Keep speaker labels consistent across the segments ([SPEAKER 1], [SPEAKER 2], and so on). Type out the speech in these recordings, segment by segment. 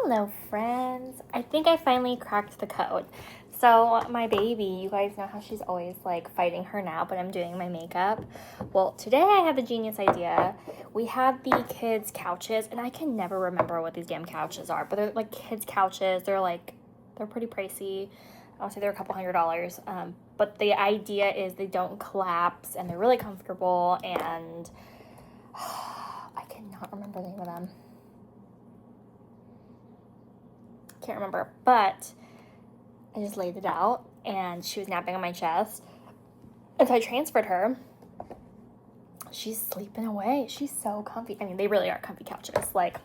[SPEAKER 1] Hello, friends. I think I finally cracked the code. So my baby, you guys know how she's always like fighting her nap when I'm doing my makeup. Well, today I had the genius idea. We have the kids' couches, and I can never remember what these damn couches are, but they're like kids' couches. They're pretty pricey. I'll say they're a couple $100. But the idea is they don't collapse, and they're really comfortable, and I cannot remember the name of them. Can't remember, but I just laid it out, and she was napping on my chest, and so I transferred her. She's sleeping away. She's so comfy. I mean, they really are comfy couches. Like,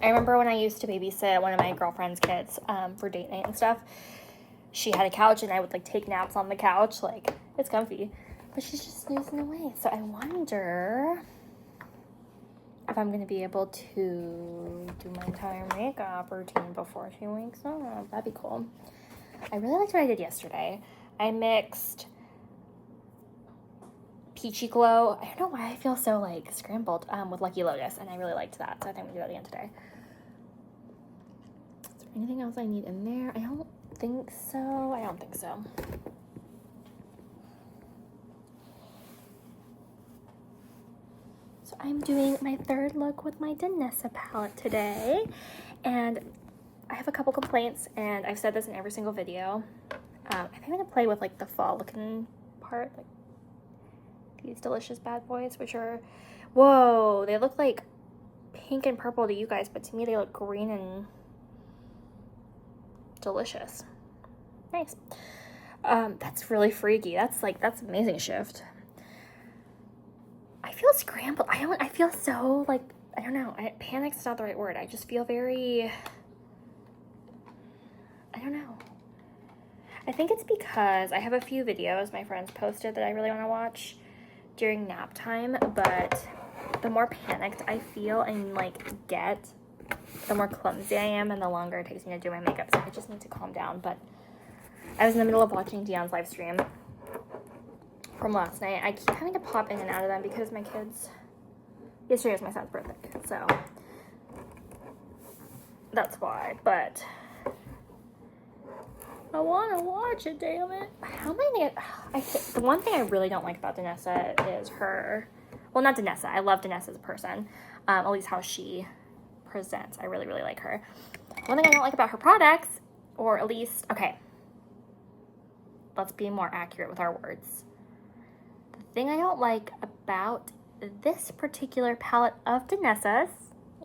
[SPEAKER 1] I remember when I used to babysit one of my girlfriend's kids for date night and stuff. She had a couch, and I would like take naps on the couch. Like, it's comfy, but she's just snoozing away. So I wonder if I'm going to be able to do my entire makeup routine before she wakes up. That'd be cool. I really liked what I did yesterday. I mixed Peachy Glow. I don't know why I feel so like scrambled with Lucky Lotus, and I really liked that. So I think I'm going to do that again today. Is there anything else I need in there? I don't think so. So I'm doing my third look with my Danessa palette today, and I have a couple complaints, and I've said this in every single video. I think I'm gonna play with like the fall looking part, like these delicious bad boys, which are, whoa, they look like pink and purple to you guys, but to me they look green and delicious. Nice. That's really freaky. That's amazing shift. I feel scrambled. I feel so like, I don't know. Panic's not the right word. I just feel very, I don't know. I think it's because I have a few videos my friends posted that I really want to watch during nap time, but the more panicked I feel and like get, the more clumsy I am and the longer it takes me to do my makeup. So I just need to calm down. But I was in the middle of watching Dion's live stream from last night. I keep having to pop in and out of them because my kids, yesterday was my son's birthday, so that's why, but I want to watch it, damn it. How am I gonna get, the one thing I really don't like about Danessa is her, well, not Danessa, I love Danessa as a person, at least how she presents. I really, really like her. One thing I don't like about her products, or at least, okay, let's be more accurate with our words. The thing I don't like about this particular palette of Danessa's,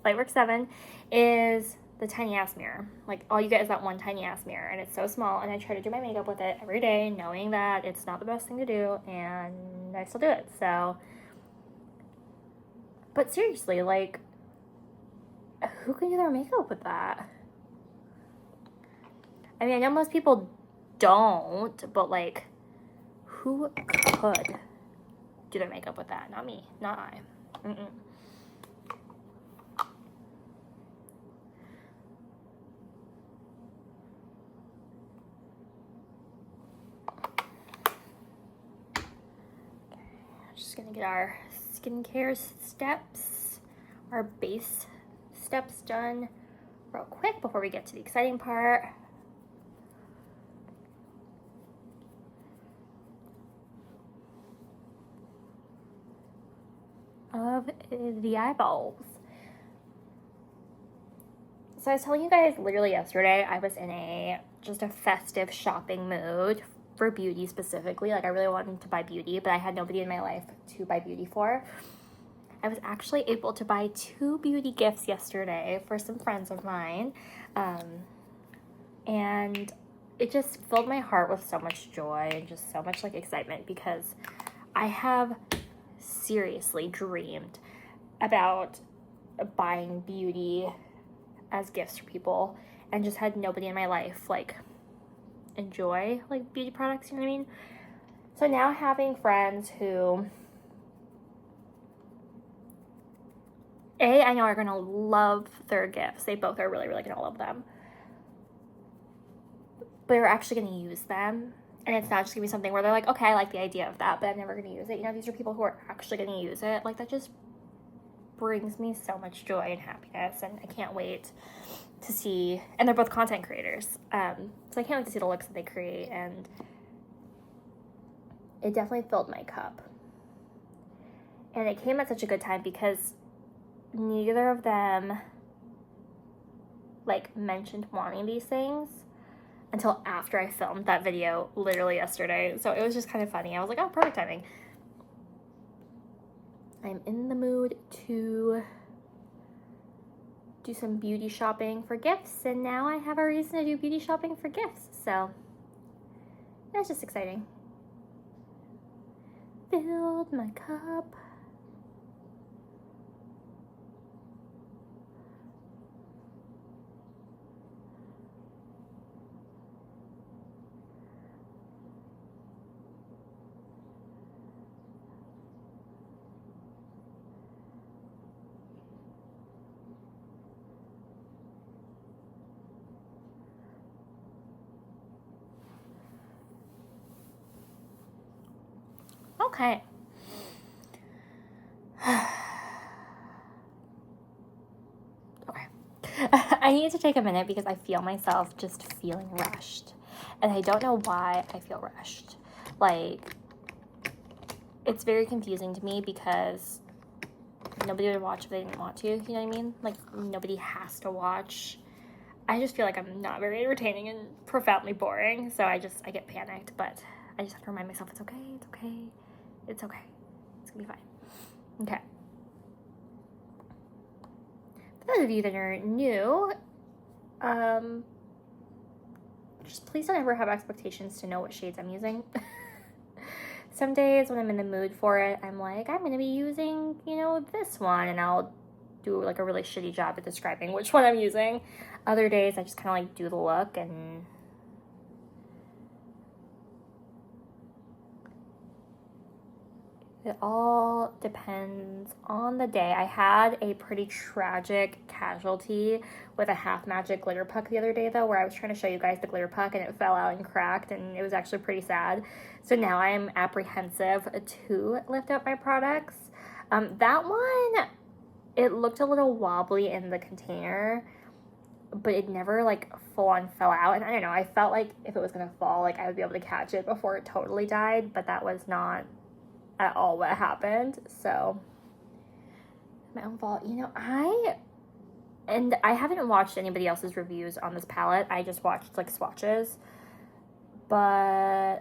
[SPEAKER 1] Lightwork 7, is the tiny ass mirror. Like, all you get is that one tiny ass mirror, and it's so small, and I try to do my makeup with it every day, knowing that it's not the best thing to do, and I still do it, so. But seriously, like, who can do their makeup with that? I mean, I know most people don't, but like, who could do their makeup with that? Not me, not I. Okay, just gonna get our skincare steps, our base steps done real quick before we get to the exciting part. Of the eyeballs. So I was telling you guys literally yesterday, I was in just a festive shopping mood for beauty specifically. Like, I really wanted to buy beauty, but I had nobody in my life to buy beauty for. I was actually able to buy 2 beauty gifts yesterday for some friends of mine. And it just filled my heart with so much joy and just so much like excitement, because I have seriously dreamed about buying beauty as gifts for people, and just had nobody in my life like enjoy like beauty products, you know what I mean? So now having friends who I know are gonna love their gifts. They both are really, really gonna love them, but they're actually gonna use them. And it's not just gonna be something where they're like, okay, I like the idea of that, but I'm never gonna use it. You know, these are people who are actually gonna use it. Like, that just brings me so much joy and happiness, and I can't wait to see, and they're both content creators, so I can't wait to see the looks that they create, and it definitely filled my cup. And it came at such a good time because neither of them like mentioned wanting these things until after I filmed that video literally yesterday. So it was just kind of funny. I was like, oh, perfect timing. I'm in the mood to do some beauty shopping for gifts, and now I have a reason to do beauty shopping for gifts. So that's just exciting. Filled my cup. Okay. Okay. I need to take a minute because I feel myself just feeling rushed. And I don't know why I feel rushed. Like, it's very confusing to me because nobody would watch if they didn't want to, you know what I mean? Like, nobody has to watch. I just feel like I'm not very entertaining and profoundly boring, so I get panicked, but I just have to remind myself it's okay, it's okay, it's okay. It's gonna be fine. Okay. For those of you that are new, just please don't ever have expectations to know what shades I'm using. Some days when I'm in the mood for it, I'm like, I'm going to be using, you know, this one, and I'll do like a really shitty job at describing which one I'm using. Other days I just kind of like do the look, and it all depends on the day. I had a pretty tragic casualty with a half magic glitter puck the other day, though, where I was trying to show you guys the glitter puck and it fell out and cracked, and it was actually pretty sad. So now I am apprehensive to lift up my products. That one, it looked a little wobbly in the container, but it never like full on fell out. And I don't know, I felt like if it was gonna fall, like I would be able to catch it before it totally died, but that was not at all what happened. So my own fault. You know, I haven't watched anybody else's reviews on this palette. I just watched like swatches, but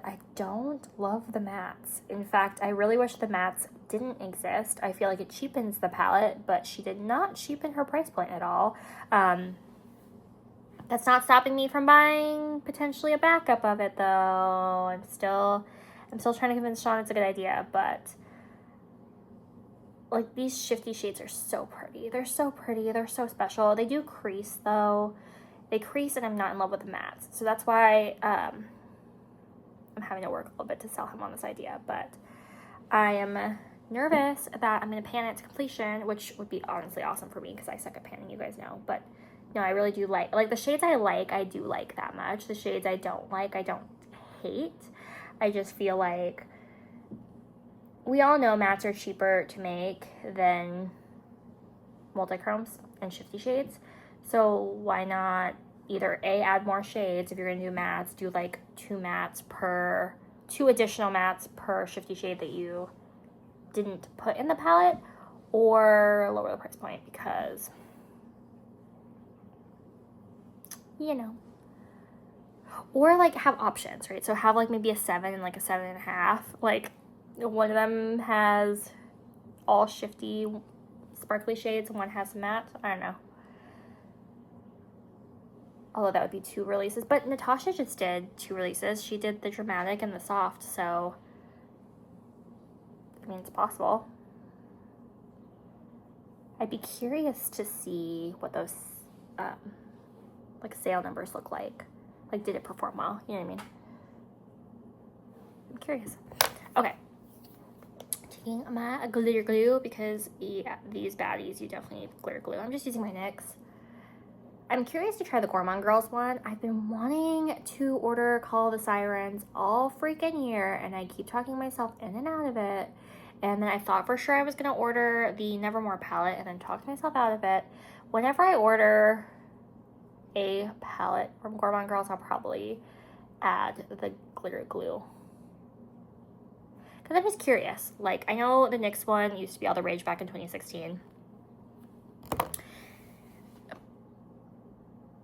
[SPEAKER 1] I don't love the mattes. In fact, I really wish the mattes didn't exist. I feel like it cheapens the palette, but she did not cheapen her price point at all. That's not stopping me from buying potentially a backup of it, though. I'm still trying to convince Sean it's a good idea, but like these shifty shades are so pretty. They're so pretty. They're so special. They do crease though. They crease, and I'm not in love with the mattes. So that's why I'm having to work a little bit to sell him on this idea. But I am nervous that I'm going to pan it to completion, which would be honestly awesome for me because I suck at panning, you guys know. But no, I really do like the shades I do like that much. The shades I don't like, I don't hate. I just feel like we all know mattes are cheaper to make than multichromes and shifty shades. So why not either A, add more shades if you're going to do mattes, do like two additional mattes per shifty shade that you didn't put in the palette, or lower the price point because, you know. Or like have options, right? So have like maybe a 7 and like a 7.5. Like one of them has all shifty sparkly shades and one has matte. I don't know. Although that would be 2 releases. But Natasha just did 2 releases. She did the dramatic and the soft. So, I mean, it's possible. I'd be curious to see what those like sale numbers look like. Like, did it perform well? You know what I mean? I'm curious. Okay. Taking my glitter glue because, yeah, these baddies, you definitely need glitter glue. I'm just using my NYX. I'm curious to try the Gourmand Girls one. I've been wanting to order Call of the Sirens all freaking year, and I keep talking myself in and out of it. And then I thought for sure I was going to order the Nevermore palette and then talked myself out of it. Whenever I order a palette from Gourmand Girls, I'll probably add the glitter glue. Because I'm just curious. Like, I know the NYX one used to be all the rage back in 2016.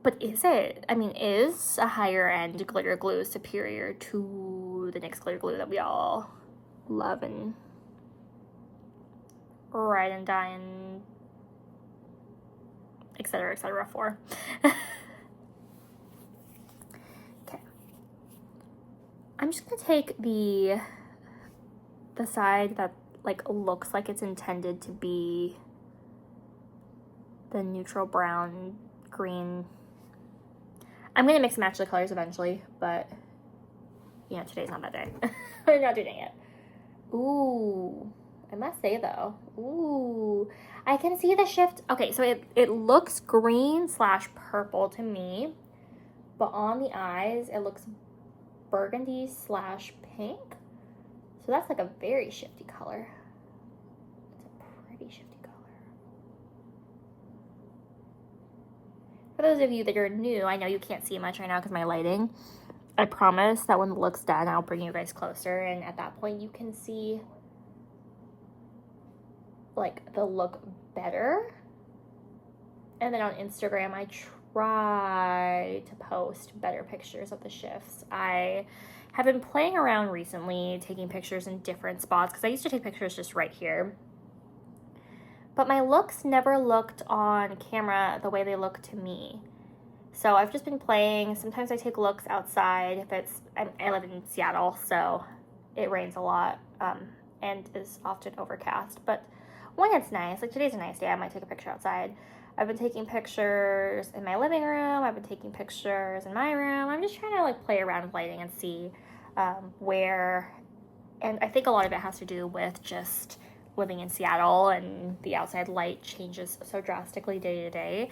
[SPEAKER 1] But is it? I mean, is a higher end glitter glue superior to the NYX glitter glue that we all love and ride and die and etc. for? Okay. I'm just gonna take the side that like looks like it's intended to be the neutral brown green. I'm gonna mix and match the colors eventually, but you know, today's not that day. I'm not doing it. Ooh, I must say though, ooh, I can see the shift. Okay, so it looks green / purple to me, but on the eyes, it looks burgundy / pink. So that's like a very shifty color. It's a pretty shifty color. For those of you that are new, I know you can't see much right now because my lighting. I promise that when the look's done, I'll bring you guys closer, and at that point you can see like the look better. And then on Instagram, I try to post better pictures of the shifts. I have been playing around recently, taking pictures in different spots, because I used to take pictures just right here. But my looks never looked on camera the way they look to me. So I've just been playing. Sometimes I take looks outside. If it's, I live in Seattle, so it rains a lot and is often overcast. But when it's nice, like today's a nice day, I might take a picture outside. I've been taking pictures in my living room. I've been taking pictures in my room. I'm just trying to like play around with lighting and see where, and I think a lot of it has to do with just living in Seattle and the outside light changes so drastically day to day,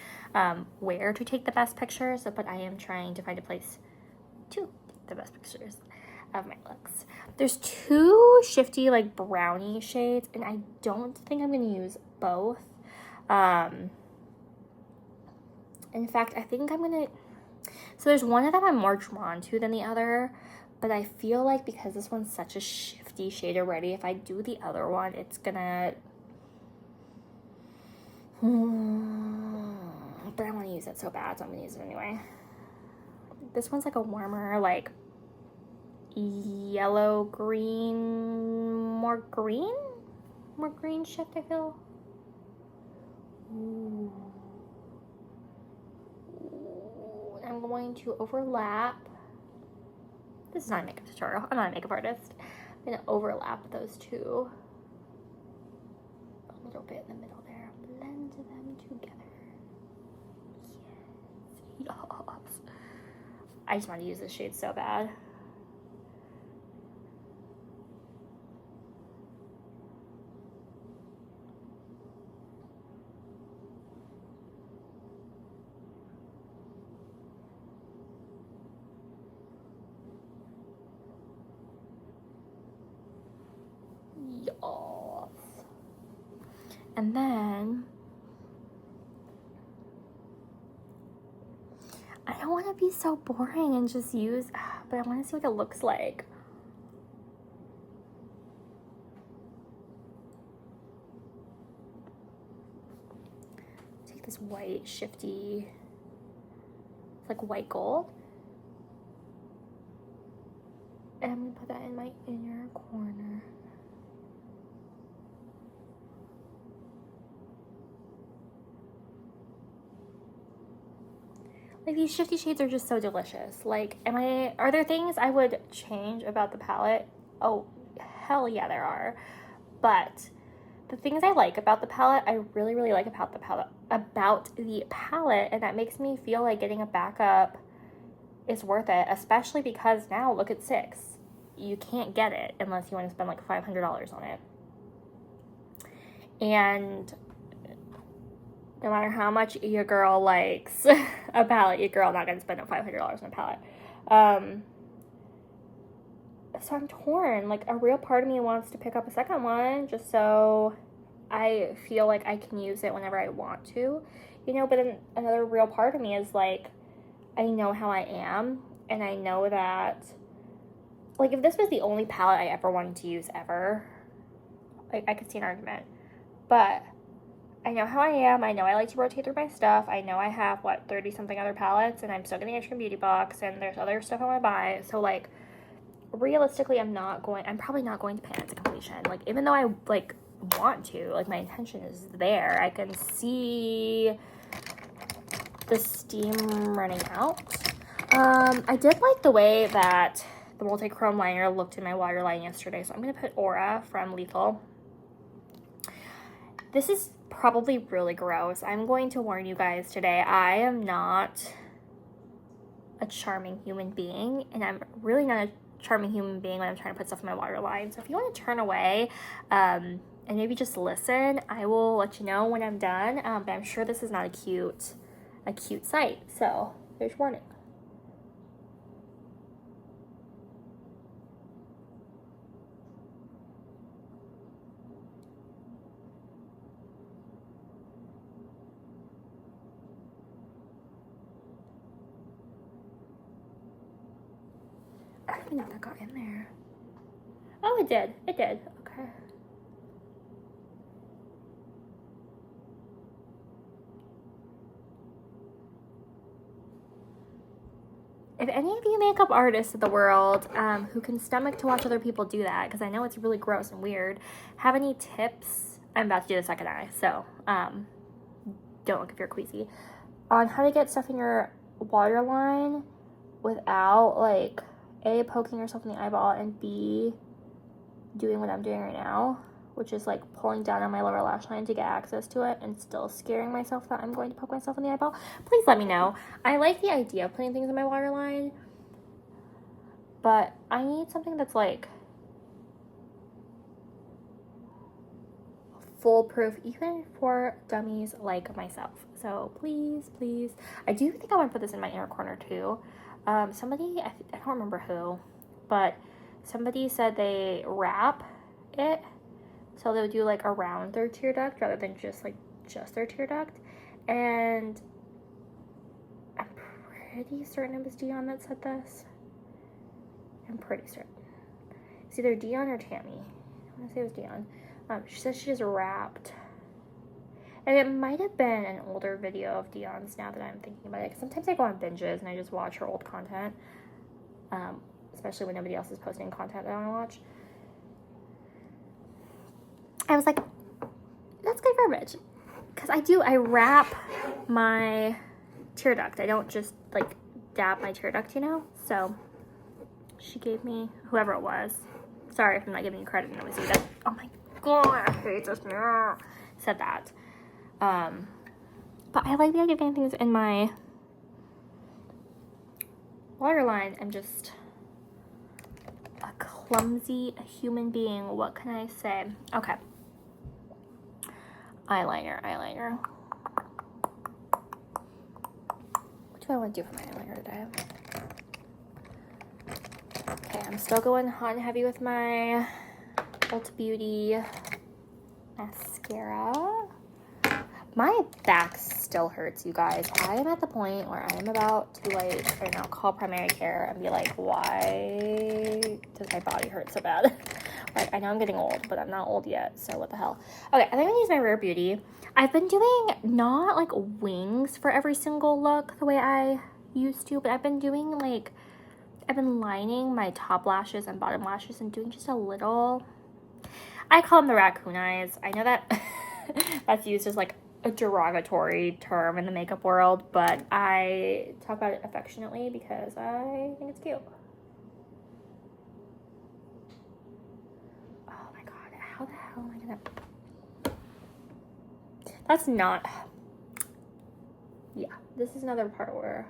[SPEAKER 1] where to take the best pictures, but I am trying to find a place to take the best pictures of my looks. There's two shifty like brownie shades, and I don't think I'm going to use both. In fact, I think I'm going to, so there's one of them I'm more drawn to than the other, but I feel like because this one's such a shifty shade already, if I do the other one, it's gonna, but I want to use it so bad, so I'm gonna use it anyway. This one's like a warmer, like yellow, more green shift, I feel. Ooh. I'm going to overlap. This is not a makeup tutorial. I'm not a makeup artist. I'm going to overlap those two a little bit in the middle there. Blend them together. Yes. I just want to use this shade so bad. And then I don't want to be so boring and just use, but I want to see what it looks like. Take this white shifty, it's like white gold, and I'm gonna put that in my inner corner. Like, these shifty shades are just so delicious. Like, are there things I would change about the palette? Oh, hell yeah, there are. But the things I like about the palette, I really, really like about the palette, and that makes me feel like getting a backup is worth it, especially because now, look at 6. You can't get it unless you want to spend like $500 on it. And no matter how much your girl likes a palette, your girl not going to spend $500 on a palette. so I'm torn. Like, a real part of me wants to pick up a second one just so I feel like I can use it whenever I want to, you know, but then another real part of me is like, I know how I am, and I know that, like, if this was the only palette I ever wanted to use ever, like, I could see an argument, but I know how I am. I know I like to rotate through my stuff. I know I have, 30-something other palettes, and I'm still getting Ice Cream Beauty Box, and there's other stuff I want to buy. So, like, realistically, I'm probably not going to pan to completion. Like, even though I, like, want to, like, my intention is there. I can see the steam running out. I did like the way that the multi-chrome liner looked in my waterline yesterday, so I'm going to put Aura from Lethal. This is probably really gross. I'm going to warn you guys today. I am not a charming human being, and I'm really not a charming human being when I'm trying to put stuff in my waterline. So if you want to turn away and maybe just listen, I will let you know when I'm done. But I'm sure this is not a cute sight. So there's warning. I don't even know if that got in there. Oh, it did. It did. Okay. If any of you makeup artists of the world who can stomach to watch other people do that, because I know it's really gross and weird, have any tips? I'm about to do the second eye, so don't look if you're queasy. On how to get stuff in your waterline without, like, A, poking yourself in the eyeball, and B, doing what I'm doing right now, which is, like, pulling down on my lower lash line to get access to it and still scaring myself that I'm going to poke myself in the eyeball. Please let me know. I like the idea of putting things in my waterline, but I need something that's, like, foolproof, even for dummies like myself. So please, please. I do think I want to put this in my inner corner too. Somebody, I don't remember who, but somebody said they wrap it so they would do, like, around their tear duct rather than just their tear duct. And I'm pretty certain it was Dion that said this. I'm pretty certain. It's either Dion or Tammy. I want to say it was Dion. She said she just wrapped. And it might have been an older video of Dion's now that I'm thinking about it. Because sometimes I go on binges and I just watch her old content. Especially when nobody else is posting content that I want to watch. I was like, that's good verbiage. Because I wrap my tear duct. I don't just, like, dab my tear duct, you know? So, she gave me, whoever it was. Sorry if I'm not giving you credit. And that. Oh my God, I hate this. Said that. But I like the idea of getting things in my waterline. I'm just a clumsy human being. What can I say? Okay. Eyeliner. What do I want to do for my eyeliner today? Okay, I'm still going hot and heavy with my Ulta Beauty mascara. My back still hurts, you guys. I am at the point where I am about to, like, I don't know, call primary care and be like, why does my body hurt so bad? Like, I know I'm getting old, but I'm not old yet, so what the hell. Okay, I think I'm gonna use my Rare Beauty. I've been doing not, like, wings for every single look the way I used to, but I've been doing, like, I've been lining my top lashes and bottom lashes and doing just a little, I call them the raccoon eyes. I know that that's used as, like, a derogatory term in the makeup world, but I talk about it affectionately because I think it's cute. Oh my God, how the hell am I gonna... That's not... Yeah, this is another part where...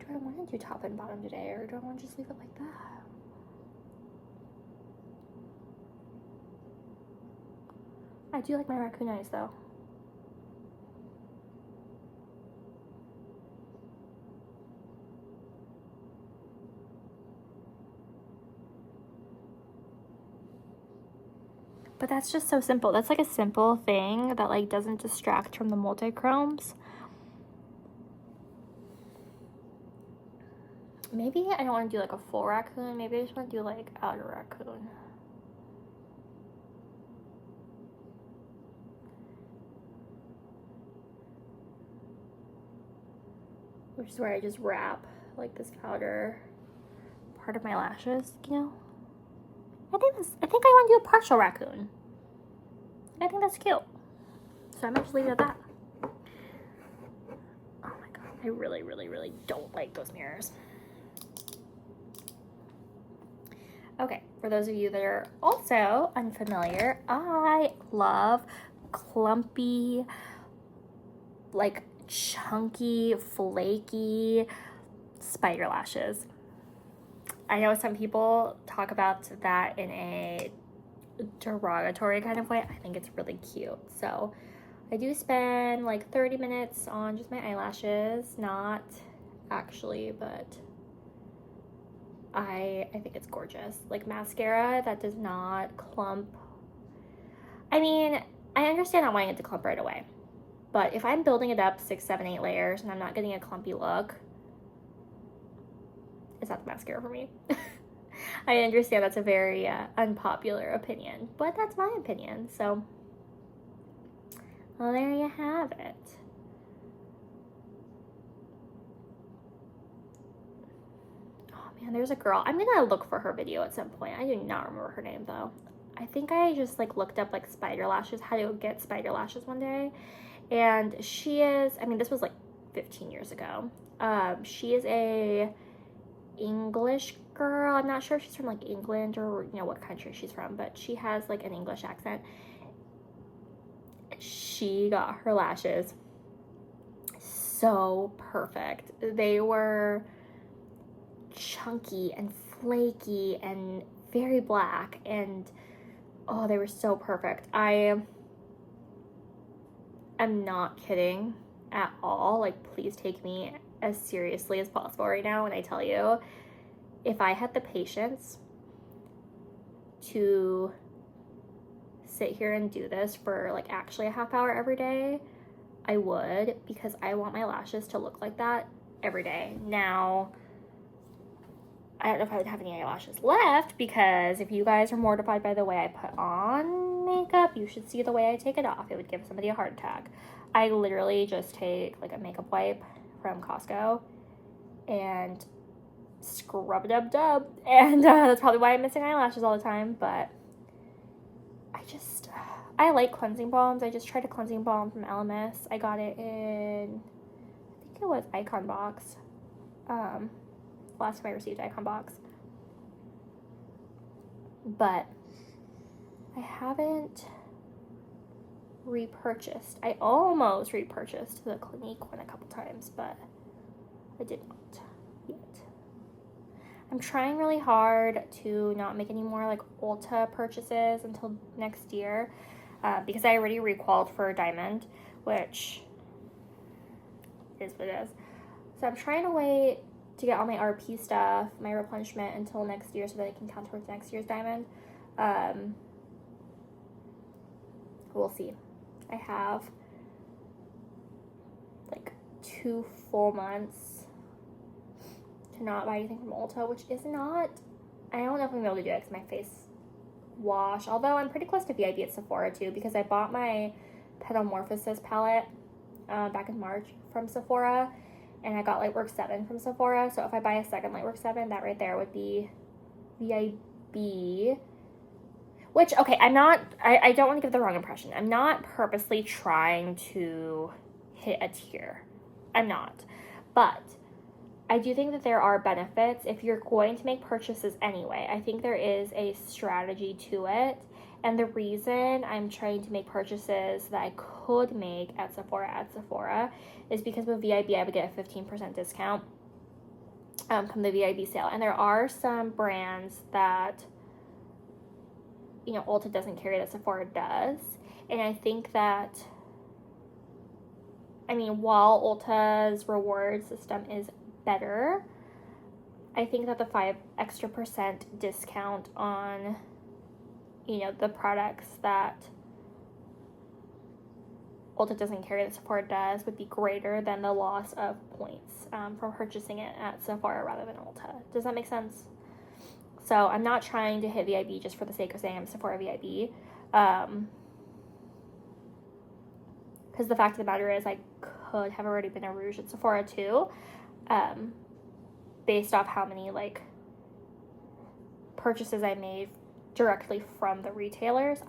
[SPEAKER 1] Do I want to do top and bottom today, or do I want to just leave it like that? I do like my raccoon eyes though. But that's just so simple. That's like a simple thing that like doesn't distract from the multi-chromes. Maybe I don't want to do like a full raccoon. Maybe I just want to do like outer raccoon. Which is where I just wrap like this outer part of my lashes, you know? I think I want to do a partial raccoon. I think that's cute. So I might just leave it at that. Oh my god, I really, really, really don't like those mirrors. Okay, for those of you that are also unfamiliar, I love clumpy, like chunky, flaky spider lashes. I know some people talk about that in a derogatory kind of way. I think it's really cute. So I do spend like 30 minutes on just my eyelashes, not actually, but I think it's gorgeous. Like mascara that does not clump. I mean, I understand not wanting it to clump right away, but if I'm building it up 6, 7, 8 layers and I'm not getting a clumpy look, it's not the mascara for me. I understand that's a very unpopular opinion, but that's my opinion. So, well, there you have it. Oh man, there's a girl. I'm gonna look for her video at some point. I do not remember her name though. I think I just like looked up like spider lashes, how to get spider lashes one day. And she is, I mean, this was like 15 years ago. She is a English girl. I'm not sure if she's from like England or you know what country she's from, but she has like an English accent. She got her lashes so perfect. They were chunky and flaky and very black, and oh, they were so perfect. I am not kidding at all. Like, please take me as seriously as possible right now when I tell you, if I had the patience to sit here and do this for like actually a half hour every day, I would, because I want my lashes to look like that every day. Now, I don't know if I would have any eyelashes left, because if you guys are mortified by the way I put on makeup, you should see the way I take it off. It would give somebody a heart attack. I literally just take like a makeup wipe from Costco and scrub dub, and that's probably why I'm missing eyelashes all the time. But I like cleansing balms. I just tried a cleansing balm from LMS. I got it in, I think it was Icon Box. Last time I received Icon Box, but I haven't repurchased. I almost repurchased the Clinique one a couple times, but I did not yet. I'm trying really hard to not make any more like Ulta purchases until next year, because I already requalified for Diamond, which is what it is. So I'm trying to wait to get all my RP stuff, my replenishment, until next year so that I can count towards next year's Diamond. We'll see. I have like 2 full months to not buy anything from Ulta, which is not, I don't know if I'm gonna be able to do it because my face wash, although I'm pretty close to VIB at Sephora too, because I bought my Petamorphosis palette back in March from Sephora, and I got Lightwork 7 from Sephora. So if I buy a second Lightwork 7, that right there would be VIB. Which, okay, I don't want to give the wrong impression. I'm not purposely trying to hit a tier. I'm not. But I do think that there are benefits if you're going to make purchases anyway. I think there is a strategy to it. And the reason I'm trying to make purchases that I could make at Sephora is because with VIB I would get a 15% discount from the VIB sale. And there are some brands that, you know, Ulta doesn't carry that Sephora does. And I think that, I mean, while Ulta's reward system is better, I think that the 5% extra discount on, you know, the products that Ulta doesn't carry that Sephora does would be greater than the loss of points from purchasing it at Sephora rather than Ulta. Does that make sense? So I'm not trying to hit VIB just for the sake of saying I'm Sephora VIB. Because the fact of the matter is I could have already been a Rouge at Sephora too. Based off how many like purchases I made directly from the retailers.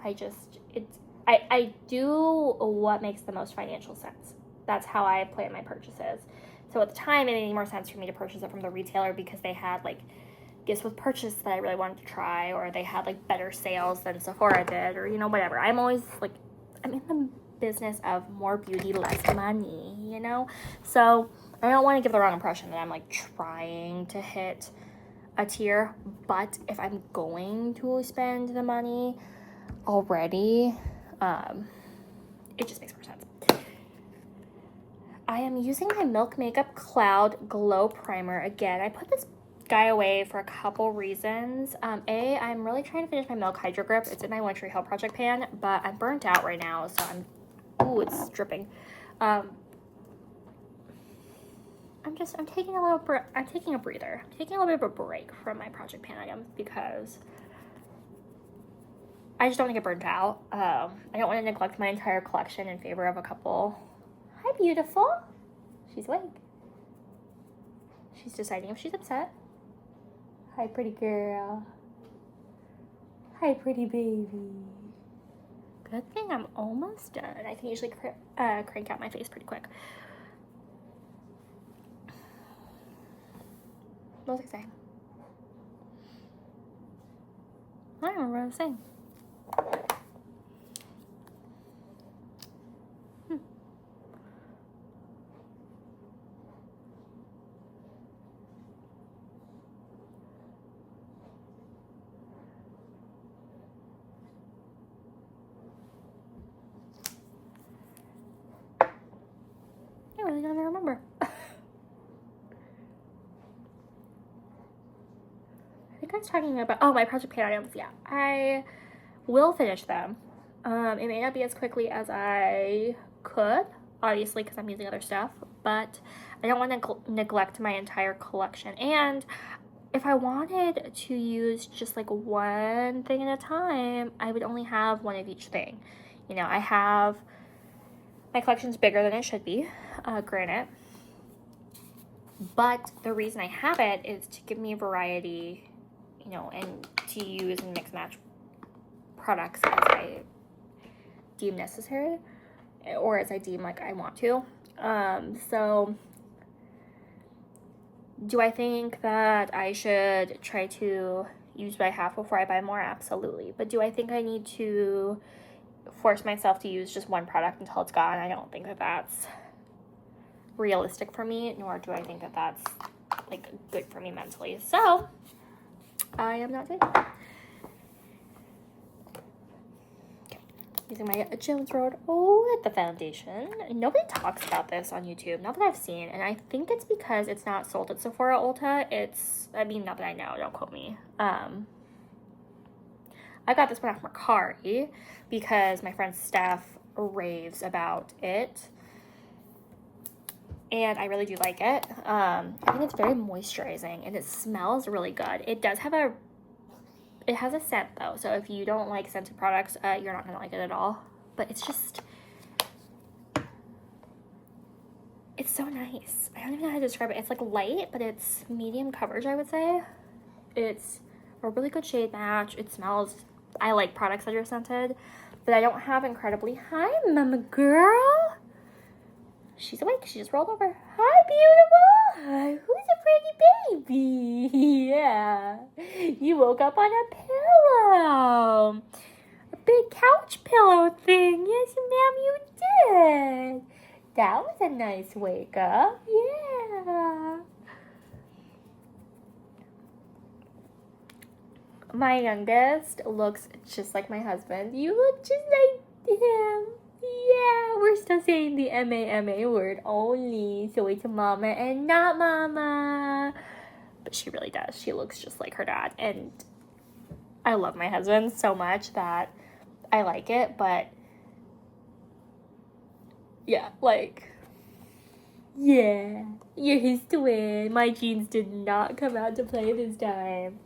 [SPEAKER 1] I do what makes the most financial sense. That's how I plan my purchases. So at the time, it made more sense for me to purchase it from the retailer because they had like gifts with purchase that I really wanted to try, or they had like better sales than Sephora did, or, you know, whatever. I'm always like, I'm in the business of more beauty, less money, you know? So I don't want to give the wrong impression that I'm like trying to hit a tier, but if I'm going to spend the money already, it just makes more sense. I am using my Milk Makeup Cloud Glow Primer again. I put this guy away for a couple reasons. I'm really trying to finish my Milk Hydro Grip. It's in my One Tree Hill project pan, but I'm burnt out right now, so it's dripping. I'm taking a breather. I'm taking a little bit of a break from my project pan items because I just don't want to get burnt out. I don't want to neglect my entire collection in favor of a couple. Hi, beautiful. She's awake. She's deciding if she's upset. Hi, pretty girl. Hi, pretty baby. Good thing I'm almost done. I can usually crank out my face pretty quick. What was I saying? I don't remember what I was saying. I really don't remember. I think I was talking about, my project pan items. Yeah, I will finish them. It may not be as quickly as I could, obviously, because I'm using other stuff, but I don't want to neglect my entire collection. And if I wanted to use just like one thing at a time, I would only have one of each thing. You know, my collection's bigger than it should be, granted. But the reason I have it is to give me variety, you know, and to use and mix match products as I deem necessary, or as I deem like I want to. So do I think that I should try to use what I have before I buy more? Absolutely. But do I think I need to force myself to use just one product until it's gone? I don't think that that's realistic for me, nor do I think that that's like good for me mentally. So I am not doing that. Using my Jones Road the foundation. Nobody talks about this on YouTube, not that I've seen, and I think it's because it's not sold at Sephora Ulta. Not that I know, don't quote me. I got this one off Mercari because my friend Steph raves about it, and I really do like it. I think it's very moisturizing, and it smells really good. It has a scent though, so if you don't like scented products, you're not gonna like it at all. But it's so nice. I don't even know how to describe it. It's like light, but it's medium coverage, I would say. It's a really good shade match. It smells, I like products that are scented, but I don't have incredibly, hi mama girl. She's awake, she just rolled over. Hi beautiful, hi, who's a pretty baby? Yeah, you woke up on a pillow. A big couch pillow thing. Yes ma'am, you did. That was a nice wake up, yeah. My youngest looks just like my husband. You look just like Damn. Yeah, we're still saying the M-A-M-A word only. So it's mama and not mama. But she really does. She looks just like her dad. And I love my husband so much that I like it. But yeah, like, yeah, you're his twin. My genes did not come out to play this time.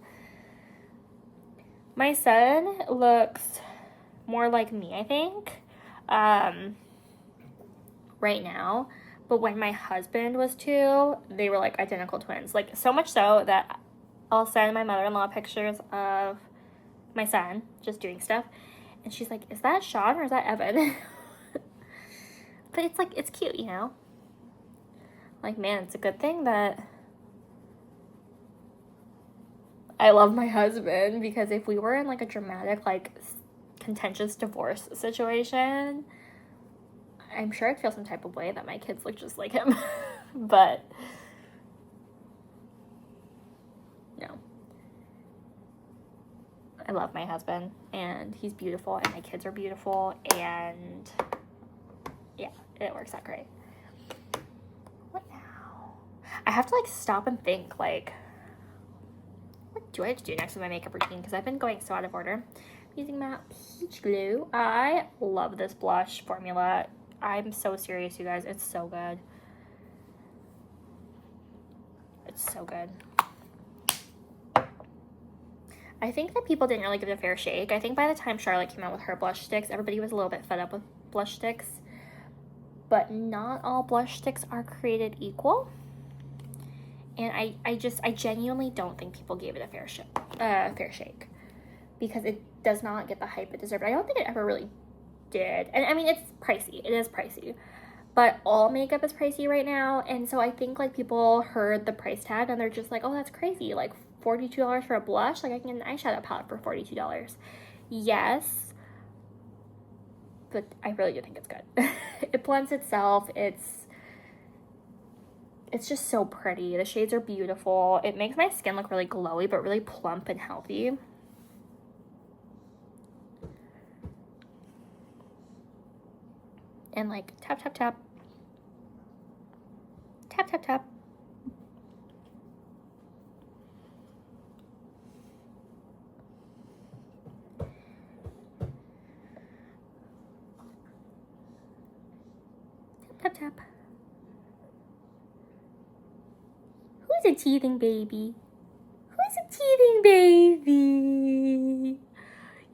[SPEAKER 1] My son looks more like me, I think, right now. But when my husband was 2, they were like identical twins. Like, so much so that I'll send my mother-in-law pictures of my son just doing stuff. And she's like, is that Sean or is that Evan? But it's like, it's cute, you know? Like, man, it's a good thing that I love my husband, because if we were in like a dramatic, like, contentious divorce situation, I'm sure I'd feel some type of way that my kids look just like him. But no, I love my husband, and he's beautiful, and my kids are beautiful, and yeah, it works out great. What now? I have to like stop and think, like, what do I have to do next with my makeup routine? Because I've been going so out of order. I'm using my Peach Glue. I love this blush formula. I'm so serious, you guys. It's so good. It's so good. I think that people didn't really give it a fair shake. I think by the time Charlotte came out with her blush sticks, everybody was a little bit fed up with blush sticks. But not all blush sticks are created equal. And I genuinely don't think people gave it a fair shake. Because it does not get the hype it deserved. I don't think it ever really did. And I mean, it's pricey. It is pricey. But all makeup is pricey right now. And so I think like people heard the price tag and they're just like, oh, that's crazy. Like $42 for a blush? Like I can get an eyeshadow palette for $42. Yes. But I really do think it's good. It blends itself. It's just so pretty. The shades are beautiful. It makes my skin look really glowy, but really plump and healthy. And like tap, tap, tap. Tap, tap, tap. Tap, tap, tap. Who's a teething baby? Who's a teething baby?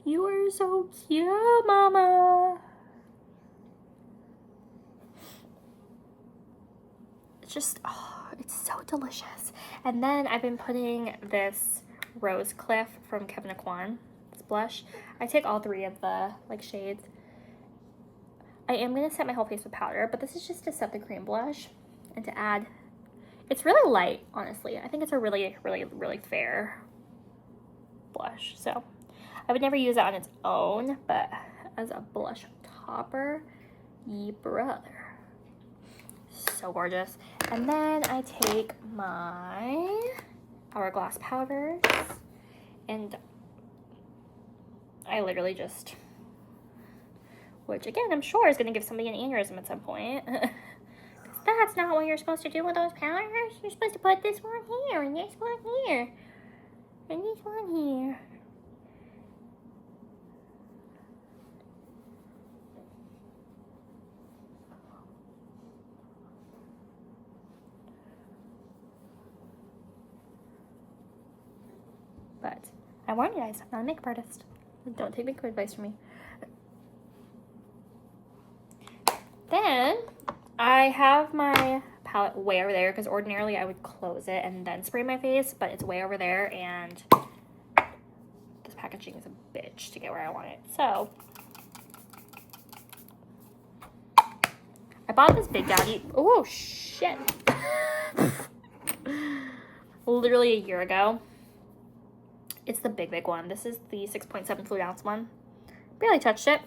[SPEAKER 1] You are so cute, mama. It's just, oh, it's so delicious. And then I've been putting this Rose Cliff from Kevin Aquan, this blush. I take all 3 of the like shades. I am going to set my whole face with powder, but this is just to set the cream blush and to add. It's really light, honestly. I think it's a really, really, really fair blush. So I would never use it on its own, but as a blush topper, ye brother. So gorgeous. And then I take my Hourglass powders and I literally just, which again, I'm sure is going to give somebody an aneurysm at some point. That's not what you're supposed to do with those powders. You're supposed to put this one here, and this one here, and this one here. But I warn you guys, I'm not a makeup artist. Don't take makeup advice from me. Then I have my palette way over there because ordinarily I would close it and then spray my face, but it's way over there and this packaging is a bitch to get where I want it. So I bought this Big Daddy. Oh shit. Literally a year ago. It's the big one. This is the 6.7 fluid ounce one. Barely touched it.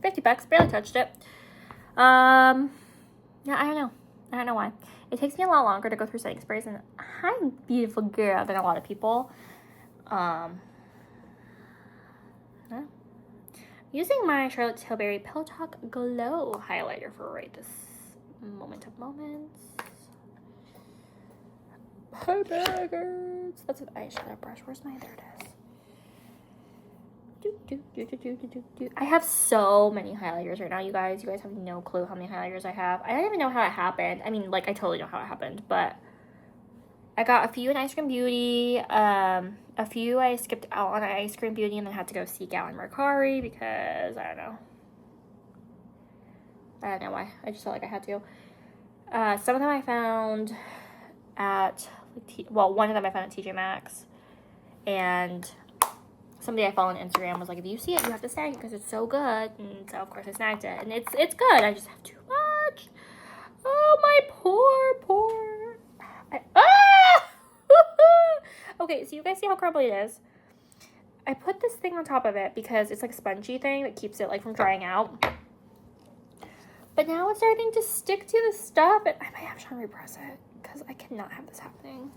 [SPEAKER 1] $50, barely touched it. Yeah, I don't know why. It takes me a lot longer to go through setting sprays, and I'm a beautiful girl than a lot of people. Yeah. using my Charlotte Tilbury Pillow Talk Glow highlighter for right this moment of moments. Hi, baggers. That's an eyeshadow brush. Where's my, there it is. I have so many highlighters right now, you guys. You guys have no clue how many highlighters I have. I don't even know how it happened. I mean, like, I totally know how it happened, but I got a few in Ice Cream Beauty. A few I skipped out on Ice Cream Beauty and then had to go seek out in Mercari because, I don't know. I don't know why. I just felt like I had to. Some of them I found at, one of them I found at TJ Maxx. And somebody I follow on Instagram was like, if you see it, you have to snag it because it's so good. And so, of course, I snagged it. And it's good. I just have too much. Oh, my poor. Okay, so you guys see how crumbly it is? I put this thing on top of it because it's like a spongy thing that keeps it like from drying out. But now it's starting to stick to the stuff, and I might have to repress it because I cannot have this happening.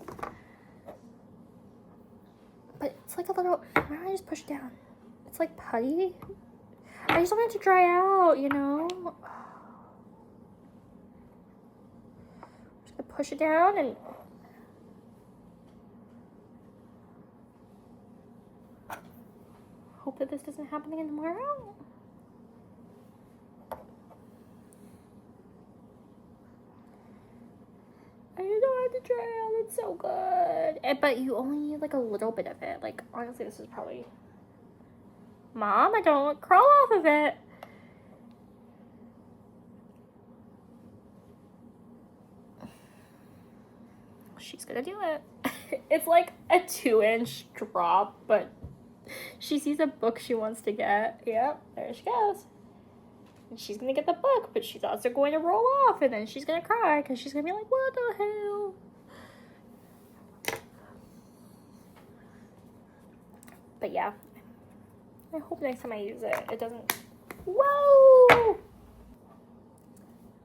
[SPEAKER 1] But it's like a little, why don't I just push it down? It's like putty. I just want it to dry out, you know? Just gonna push it down and hope that this doesn't happen again tomorrow. I just don't have to try it out. It's so good. But you only need like a little bit of it. Like, honestly, this is probably... Mom, I don't crawl off of it. She's gonna do it. It's like a 2-inch drop, but she sees a book she wants to get. Yep, there she goes. And she's gonna get the book, but she's also going to roll off, and then she's gonna cry because she's gonna be like, what the hell? But yeah, I hope next time I use it, it doesn't. Whoa!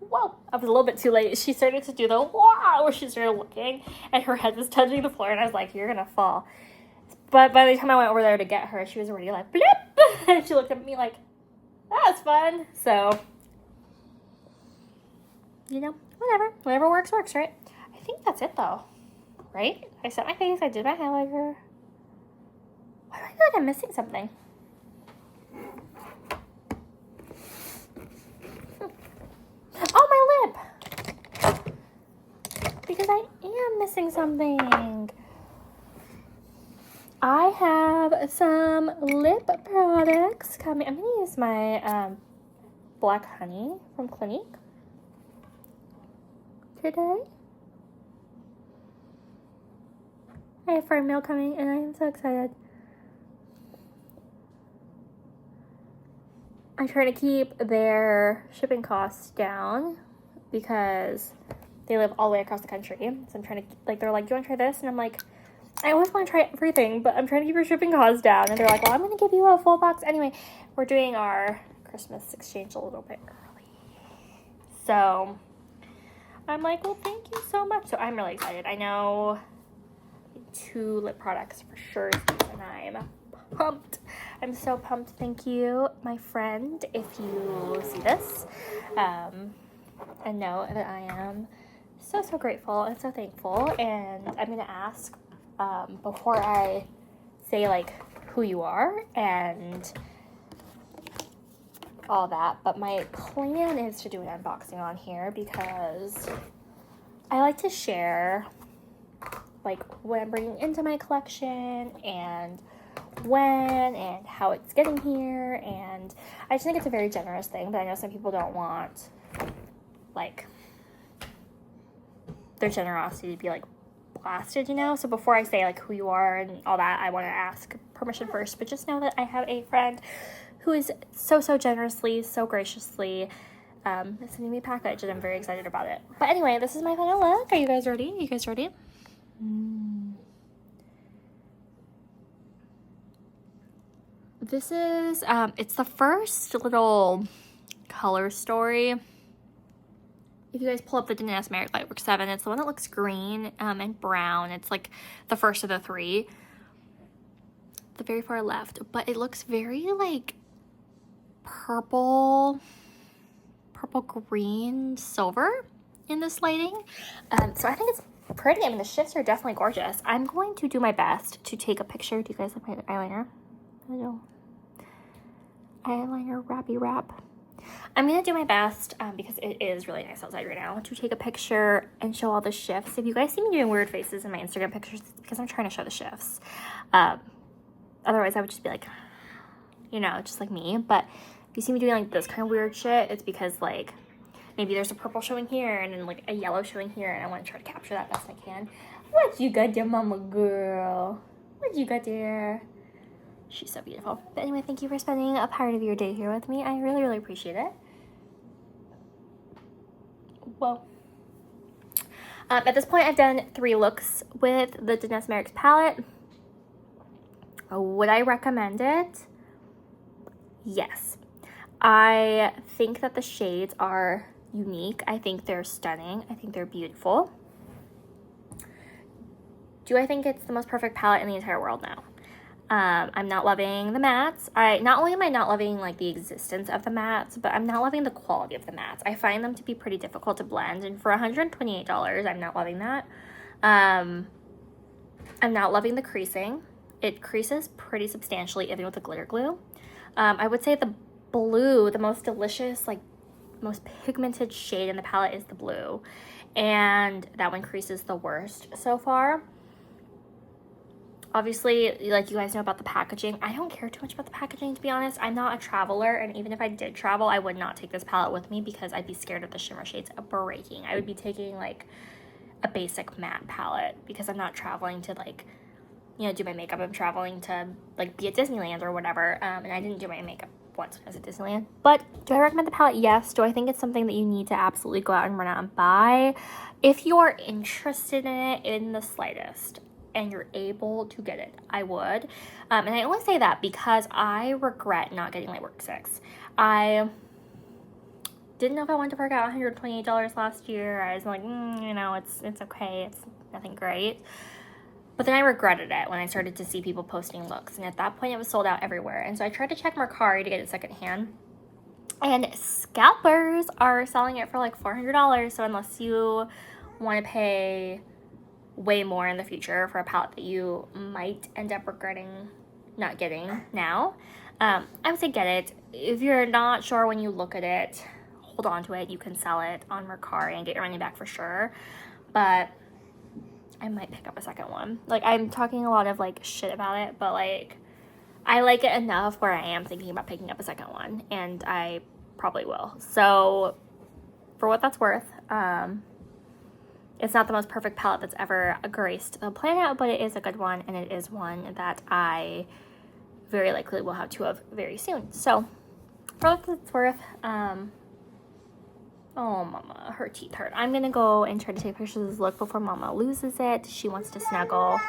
[SPEAKER 1] Whoa! I was a little bit too late. She started to do the wow, where she started looking, and her head was touching the floor, and I was like, you're gonna fall. But by the time I went over there to get her, she was already like, blip! And she looked at me like, that's fun. So, you know, whatever works, right? I think that's it though, right? I set my face, I did my highlighter. Why do I feel like I'm missing something? Oh, my lip! Because I am missing something. I have some lip products coming. I'm going to use my Black Honey from Clinique today. I have Farm Mail coming, and I am so excited. I'm trying to keep their shipping costs down because they live all the way across the country. So I'm trying to, like, they're like, do you want to try this? And I'm like, I always want to try everything, but I'm trying to keep your shipping costs down. And they're like, well, I'm going to give you a full box. Anyway, we're doing our Christmas exchange a little bit early. So I'm like, well, thank you so much. So I'm really excited. I know 2 lip products for sure, and I'm pumped. I'm so pumped. Thank you, my friend, if you see this. And know that I am so grateful and so thankful. And I'm going to ask, before I say, like, who you are and all that, but my plan is to do an unboxing on here because I like to share, like, what I'm bringing into my collection and when and how it's getting here. And I just think it's a very generous thing, but I know some people don't want, like, their generosity to be, like, blasted, you know? So before I say, like, who you are and all that, I want to ask permission first. But just know that I have a friend who is so generously, so graciously sending me a package, and I'm very excited about it. But anyway, this is my final look. Are you guys ready? You guys ready? This is, it's the first little color story. If you guys pull up the Danessa Myricks Lightwork 7, it's the one that looks green and brown. It's like the first of the 3. The very far left. But it looks very, like, purple green silver in this lighting. So I think it's pretty. I mean, the shifts are definitely gorgeous. I'm going to do my best to take a picture. Do you guys like my eyeliner? I know. Eyeliner wrappy wrap. I'm going to do my best, because it is really nice outside right now, to take a picture and show all the shifts. If you guys see me doing weird faces in my Instagram pictures, it's because I'm trying to show the shifts. Otherwise, I would just be like, you know, just like me. But if you see me doing like this kind of weird shit, it's because like maybe there's a purple showing here and then like a yellow showing here, and I want to try to capture that best I can. What you got there, mama girl? What you got there? She's so beautiful. But anyway, thank you for spending a part of your day here with me. I really, really appreciate it. Whoa. At this point, I've done 3 looks with the Danessa Myricks palette. Would I recommend it? Yes. I think that the shades are unique. I think they're stunning. I think they're beautiful. Do I think it's the most perfect palette in the entire world? No. I'm not loving the mattes. Not only am I not loving like the existence of the mattes, but I'm not loving the quality of the mattes. I find them to be pretty difficult to blend, and for $128, I'm not loving that. I'm not loving the creasing. It creases pretty substantially even with the glitter glue. I would say the blue, the most delicious, like most pigmented shade in the palette is the blue, and that one creases the worst so far. Obviously, like you guys know about the packaging, I don't care too much about the packaging, to be honest. I'm not a traveler, and even if I did travel, I would not take this palette with me because I'd be scared of the shimmer shades breaking. I would be taking like a basic matte palette because I'm not traveling to like, you know, do my makeup. I'm traveling to like be at Disneyland or whatever, and I didn't do my makeup once when I was at Disneyland. But do I recommend the palette? Yes. Do I think it's something that you need to absolutely go out and run out and buy? If you are interested in it in the slightest and you're able to get it, I would. And I only say that because I regret not getting Lightwork 6. I didn't know if I wanted to fork out $128 last year. I was like, you know, it's okay. It's nothing great. But then I regretted it when I started to see people posting looks. And at that point, it was sold out everywhere. And so I tried to check Mercari to get it secondhand. And scalpers are selling it for like $400. So unless you want to pay way more in the future for a palette that you might end up regretting not getting now, I would say get it. If you're not sure when you look at it, hold on to it. You can sell it on Mercari and get your money back for sure. But I might pick up a second one. Like, I'm talking a lot of like shit about it, but like I like it enough where I am thinking about picking up a second one, and I probably will. So for what that's worth, it's not the most perfect palette that's ever graced the planet, but it is a good one, and it is one that I very likely will have 2 of very soon. So for what it's worth, oh mama, her teeth hurt. I'm gonna go and try to take pictures of this look before mama loses it. She wants to snuggle.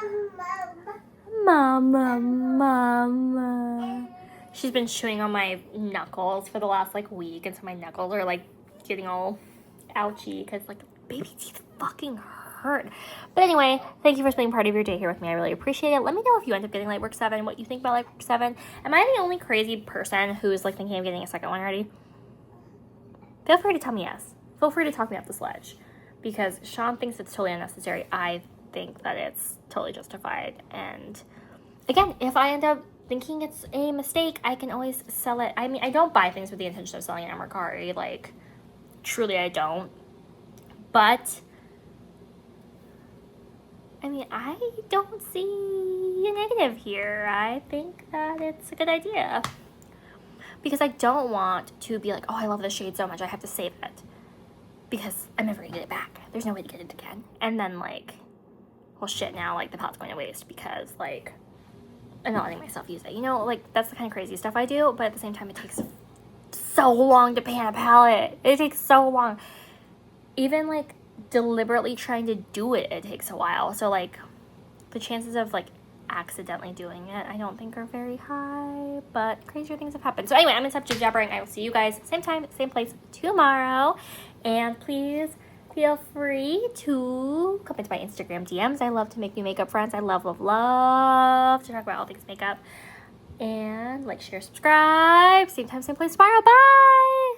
[SPEAKER 1] Mama. She's been chewing on my knuckles for the last like week, and so my knuckles are like getting all ouchy because like baby teeth fucking hurt. But anyway, thank you for spending part of your day here with me. I really appreciate it. Let me know if you end up getting Lightwork 7, what you think about Lightwork 7. Am I the only crazy person who's like thinking of getting a second one already? Feel free to tell me yes. Feel free to talk me off the sledge, because Sean thinks it's totally unnecessary. I think that it's totally justified. And again, if I end up thinking it's a mistake, I can always sell it. I mean, I don't buy things with the intention of selling it on Mercari. Like, truly I don't. But I mean, I don't see a negative here. I think that it's a good idea. Because I don't want to be like, oh, I love this shade so much, I have to save it. Because I'm never going to get it back. There's no way to get it again. And then, like, well, shit, now, like, the palette's going to waste because, like, I'm not letting myself use it. You know, like, that's the kind of crazy stuff I do. But at the same time, it takes so long to pan a palette. It takes so long. Even, like, deliberately trying to do it, it takes a while. So, like, the chances of, like, accidentally doing it, I don't think are very high, but crazier things have happened. So anyway, I'm gonna stop jib-jabbering. I will see you guys same time, same place tomorrow, and please feel free to come into my Instagram DMs. I love to make new makeup friends. I love to talk about all things makeup. And like, share, subscribe. Same time, same place tomorrow. Bye.